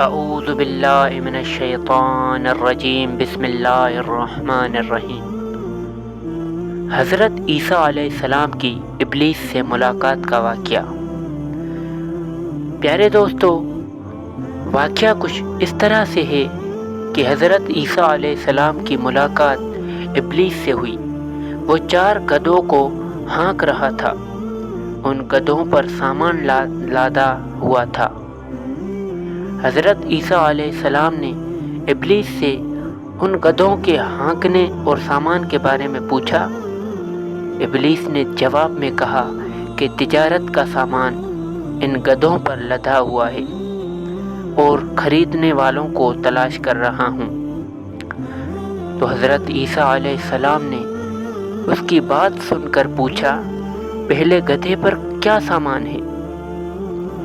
اعوذ باللہ من الشیطان الرجیم بسم اللہ الرحمن الرحیم۔ حضرت عیسیٰ علیہ السلام کی ابلیس سے ملاقات کا واقعہ۔ پیارے دوستو، واقعہ کچھ اس طرح سے ہے کہ حضرت عیسیٰ علیہ السلام کی ملاقات ابلیس سے ہوئی۔ وہ 4 گدھوں کو ہانک رہا تھا۔ ان گدھوں پر سامان لادا ہوا تھا۔ حضرت عیسیٰ علیہ السلام نے ابلیس سے ان گدھوں کے ہانکنے اور سامان کے بارے میں پوچھا۔ ابلیس نے جواب میں کہا کہ تجارت کا سامان ان گدھوں پر لدا ہوا ہے اور خریدنے والوں کو تلاش کر رہا ہوں۔ تو حضرت عیسیٰ علیہ السلام نے اس کی بات سن کر پوچھا، پہلے گدھے پر کیا سامان ہے؟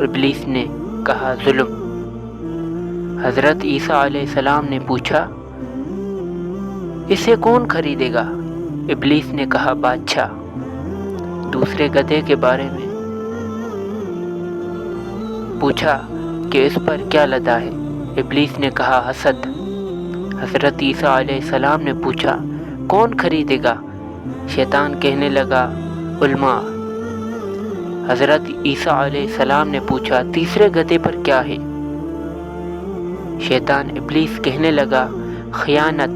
ابلیس نے کہا، ظلم۔ حضرت عیسیٰ علیہ السلام نے پوچھا، اسے کون خریدے گا؟ ابلیس نے کہا، بادشاہ۔ دوسرے گدھے کے بارے میں پوچھا کہ اس پر کیا لدا ہے؟ ابلیس نے کہا، حسد۔ حضرت عیسیٰ علیہ السلام نے پوچھا، کون خریدے گا؟ شیطان کہنے لگا، علماء۔ حضرت عیسیٰ علیہ السلام نے پوچھا، تیسرے گدھے پر کیا ہے؟ شیطان ابلیس کہنے لگا، خیانت۔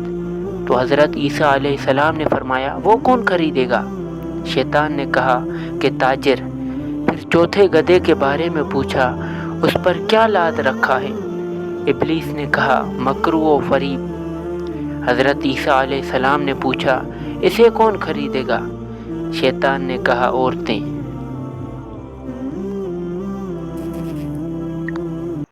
تو حضرت عیسیٰ علیہ السلام نے فرمایا، وہ کون خریدے گا؟ شیطان نے کہا کہ تاجر۔ پھر چوتھے گدھے کے بارے میں پوچھا، اس پر کیا لاد رکھا ہے؟ ابلیس نے کہا، مکر و فریب۔ حضرت عیسیٰ علیہ السلام نے پوچھا، اسے کون خریدے گا؟ شیطان نے کہا، عورتیں۔